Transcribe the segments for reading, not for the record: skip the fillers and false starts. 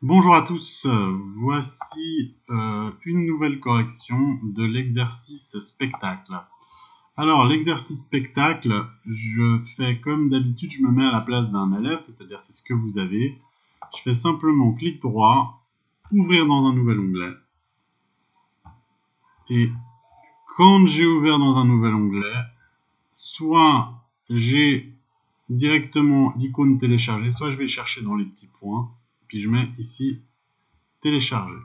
Bonjour à tous, voici une nouvelle correction de l'exercice spectacle. Alors l'exercice spectacle, je fais comme d'habitude, je me mets à la place d'un élève, c'est-à-dire c'est ce que vous avez. Je fais simplement clic droit, ouvrir dans un nouvel onglet. Et quand j'ai ouvert dans un nouvel onglet, soit j'ai directement l'icône télécharger, soit je vais chercher dans les petits points, puis je mets ici télécharger.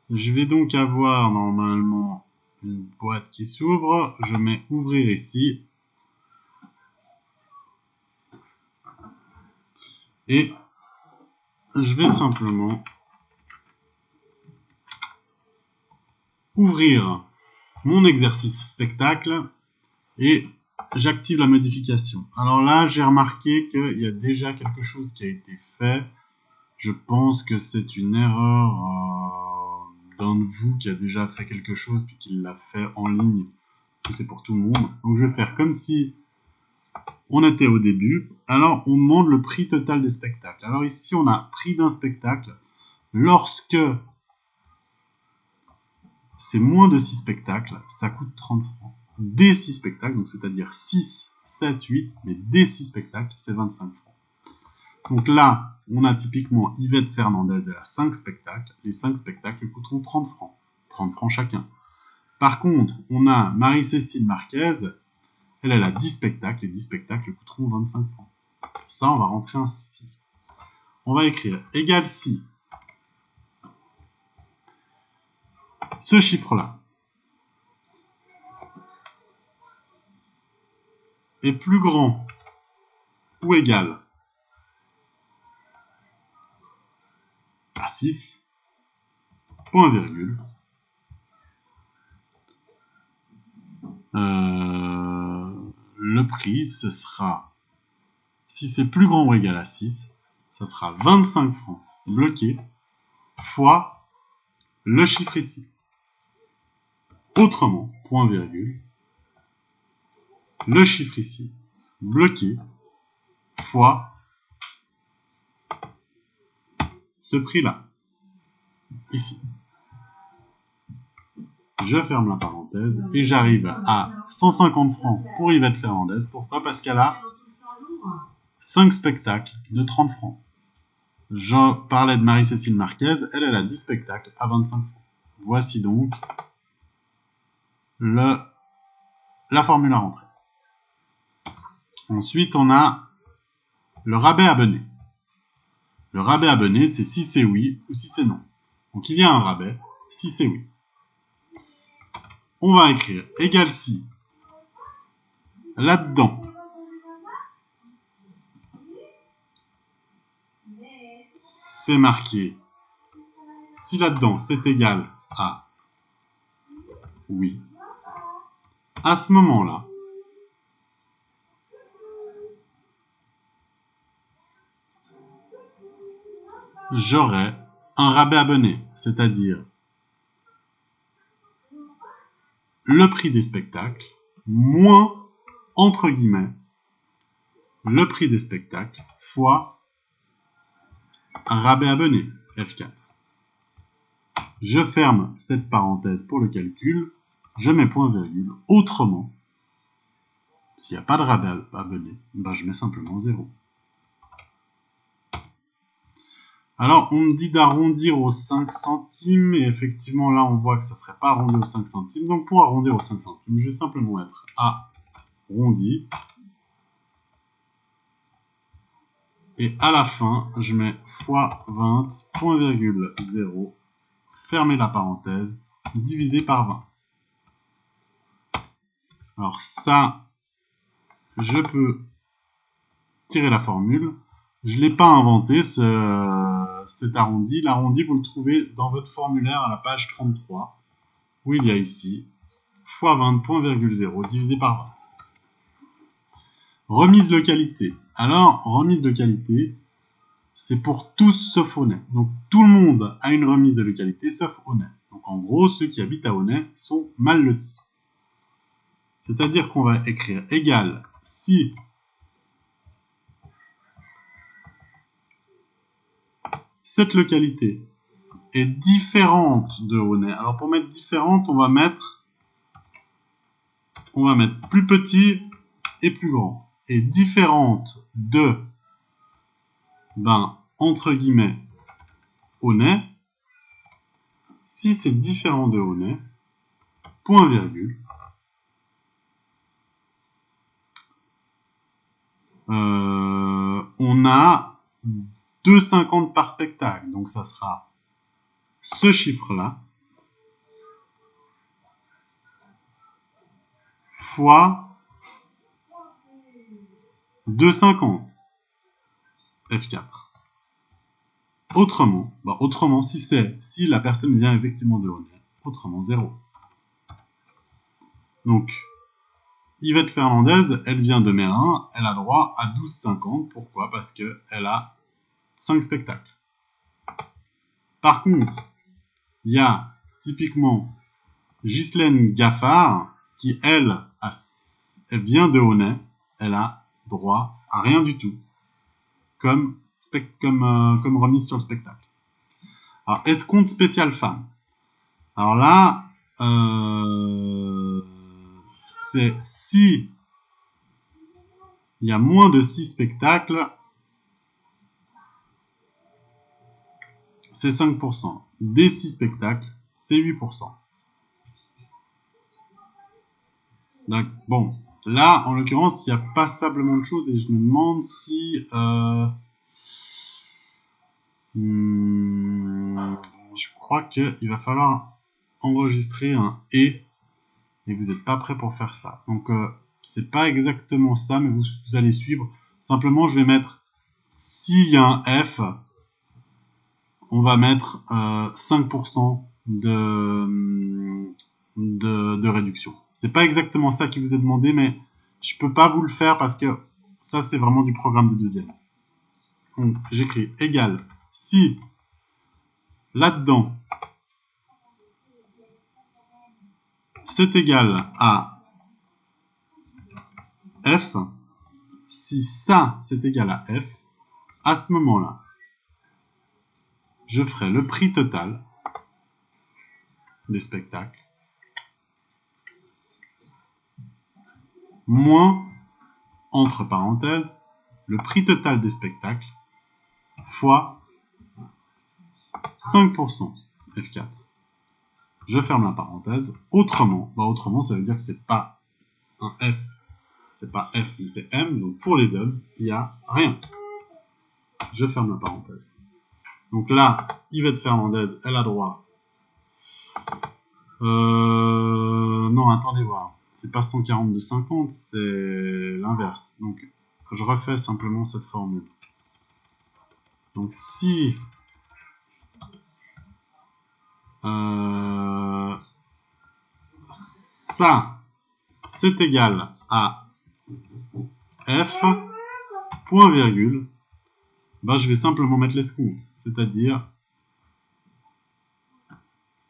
Je vais donc avoir normalement une boîte qui s'ouvre. Je mets ouvrir ici. Et je vais simplement ouvrir mon exercice spectacle et j'active la modification. Alors là, j'ai remarqué qu'il y a déjà quelque chose qui a été fait. Je pense que c'est une erreur d'un de vous qui a déjà fait quelque chose puis qui l'a fait en ligne. C'est pour tout le monde. Donc je vais faire comme si on était au début. Alors on demande le prix total des spectacles. Alors ici on a prix d'un spectacle. Lorsque c'est moins de 6 spectacles, ça coûte 30 francs. Dès 6 spectacles, donc c'est-à-dire 6, 7, 8, mais dès 6 spectacles, c'est 25 francs. Donc là, on a typiquement Yvette Fernandez, elle a 5 spectacles. Les 5 spectacles coûteront 30 francs. 30 francs chacun. Par contre, on a Marie-Cécile Marquez, elle a 10 spectacles. Les 10 spectacles coûteront 25 francs. Pour ça, on va rentrer un si. On va écrire égal si ce chiffre-là est plus grand ou égal à 6, point virgule, le prix, ce sera, si c'est plus grand ou égal à 6, ça sera 25 francs bloqué fois le chiffre ici. Autrement, point virgule, le chiffre ici, bloqué fois ce prix-là, ici. Je ferme la parenthèse et j'arrive à 150 francs pour Yvette Fernandez. Pourquoi? Parce qu'elle a 5 spectacles de 30 francs. Je parlais de Marie-Cécile Marquez, elle a 10 spectacles à 25 francs. Voici donc la formule à rentrer. Ensuite, on a le rabais abonné. Le rabais abonné, c'est si c'est oui ou si c'est non. Donc il y a un rabais si c'est oui. On va écrire égal si là-dedans c'est marqué, si là-dedans c'est égal à oui, à ce moment-là, j'aurai un rabais abonné, c'est-à-dire le prix des spectacles moins, entre guillemets, le prix des spectacles fois un rabais abonné, F4. Je ferme cette parenthèse pour le calcul, je mets point virgule. Autrement, s'il n'y a pas de rabais abonné, ben je mets simplement 0. Alors, on me dit d'arrondir aux 5 centimes, et effectivement, là, on voit que ça ne serait pas arrondi aux 5 centimes. Donc, pour arrondir aux 5 centimes, je vais simplement mettre arrondi. Et à la fin, je mets fois 20, point virgule 0, fermer la parenthèse, divisé par 20. Alors ça, je peux tirer la formule. Je ne l'ai pas inventé, cet arrondi. L'arrondi, vous le trouvez dans votre formulaire à la page 33, où il y a ici fois 20, point virgule 0, divisé par 20. Remise localité. Alors, remise de qualité, c'est pour tous sauf Aunay. Donc, tout le monde a une remise de localité sauf Aunay. Donc, en gros, ceux qui habitent à Aunay sont mal lotis. C'est-à-dire qu'on va écrire égal si cette localité est différente de Honnay. Alors pour mettre différente, on va mettre plus petit et plus grand. Et différente de, entre guillemets, Honnay. Si c'est différent de Honnay, point virgule, on a 2,50 par spectacle. Donc ça sera ce chiffre-là fois 2,50 F4. Autrement, si la personne vient effectivement de Honnay, autrement 0. Donc, Yvette Fernandez, elle vient de Mérin, elle a droit à 12,50. Pourquoi? Parce qu'elle a 5 spectacles. Par contre, il y a typiquement Ghislaine Gaffard, qui elle vient de Honnay, elle a droit à rien du tout, comme remise sur le spectacle. Alors, escompte spécial femme. Alors là, c'est si il y a moins de 6 spectacles, c'est 5%. Des 6 spectacles, c'est 8%. Donc, bon, là, en l'occurrence, il y a passablement de choses et je me demande si... je crois qu'il va falloir enregistrer un « et vous n'êtes pas prêt pour faire ça. Donc, c'est pas exactement ça, mais vous allez suivre. Simplement, je vais mettre, s'il y a un F, on va mettre 5% de réduction. C'est pas exactement ça qui vous est demandé, mais je peux pas vous le faire parce que ça, c'est vraiment du programme de deuxième. Donc, j'écris égal si là-dedans, c'est égal à F, si ça, c'est égal à F, à ce moment-là, je ferai le prix total des spectacles moins, entre parenthèses, le prix total des spectacles fois 5% F4. Je ferme la parenthèse. Autrement, ça veut dire que c'est pas un F, c'est pas F, mais c'est M. Donc pour les hommes, il n'y a rien. Je ferme la parenthèse. Donc là, Yvette Fernandez, elle a droit. Non, attendez voir. C'est pas 142,50, c'est l'inverse. Donc, je refais simplement cette formule. Donc, si ça, c'est égal à F, point virgule, je vais simplement mettre l'escompte, c'est-à-dire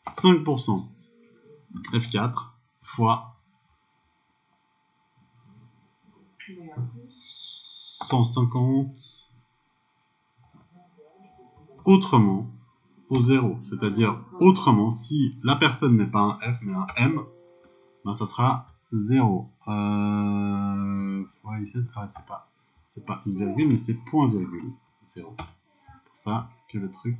5% F4 fois 150 autrement au 0. C'est-à-dire autrement, si la personne n'est pas un F mais un M, ça sera 0. Fois ici, c'est pas une virgule, mais c'est point virgule 0. C'est pour ça que le truc,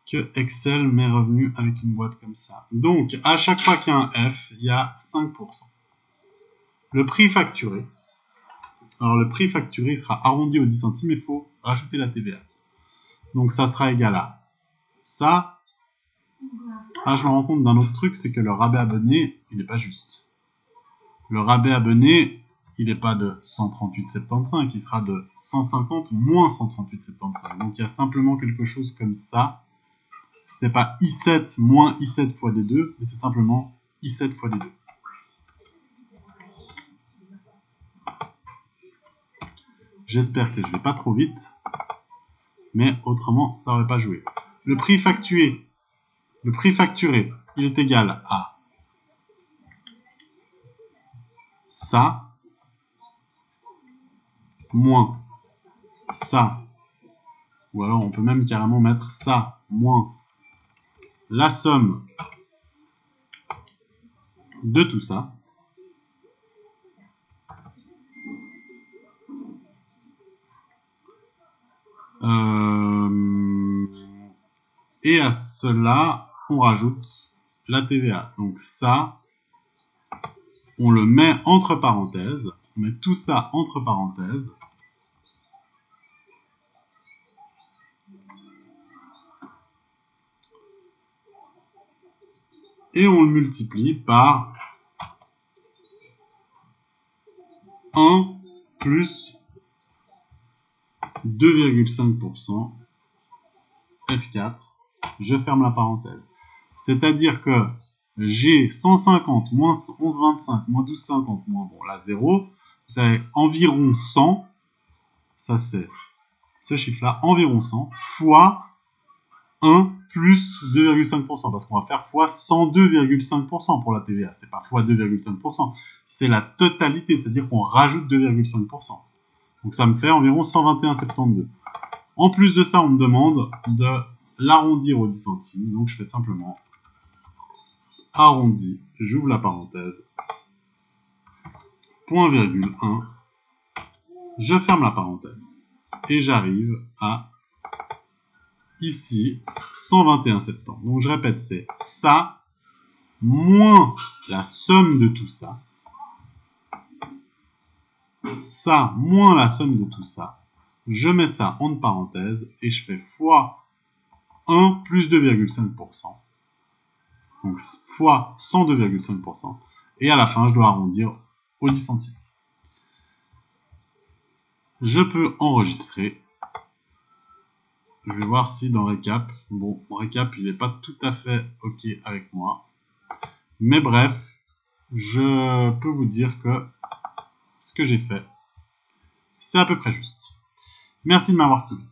que Excel m'est revenu avec une boîte comme ça. Donc, à chaque fois qu'il y a un F, il y a 5%. Le prix facturé. Alors, le prix facturé il sera arrondi aux 10 centimes, il faut rajouter la TVA. Donc, ça sera égal à ça. Là, je me rends compte d'un autre truc, c'est que le rabais abonné, il n'est pas juste. Le rabais abonné, il n'est pas de 138,75, il sera de 150 moins 138,75. Donc, il y a simplement quelque chose comme ça. C'est pas I7 moins I7 fois D2, mais c'est simplement I7 fois D2. J'espère que je vais pas trop vite, mais autrement, ça n'aurait pas joué. Le prix facturé, il est égal à ça, moins ça, Ou alors on peut même carrément mettre ça moins la somme de tout ça. Et à cela, on rajoute la TVA. Donc ça, on le met entre parenthèses. On met tout ça entre parenthèses. Et on le multiplie par 1 plus 2,5% F4. Je ferme la parenthèse. C'est-à-dire que j'ai 150 moins 11,25 moins 12,50 moins, bon là 0, vous avez environ 100, ça c'est ce chiffre-là, environ 100, fois 1 plus 2,5%, parce qu'on va faire fois 102,5% pour la TVA. C'est pas fois 2,5%, c'est la totalité, c'est-à-dire qu'on rajoute 2,5%. Donc ça me fait environ 121,72. En plus de ça, on me demande de l'arrondir au 10 centimes, donc je fais simplement arrondi, j'ouvre la parenthèse, point virgule 1, je ferme la parenthèse, et j'arrive à ici 121,70. Donc je répète, c'est ça moins la somme de tout ça, ça moins la somme de tout ça, je mets ça entre parenthèses et je fais fois 1 plus 2,5%, donc fois 102,5%, et à la fin je dois arrondir au 10 centimes. Je peux enregistrer. Je vais voir si dans Récap, bon, mon Récap, il n'est pas tout à fait OK avec moi. Mais bref, je peux vous dire que ce que j'ai fait, c'est à peu près juste. Merci de m'avoir suivi.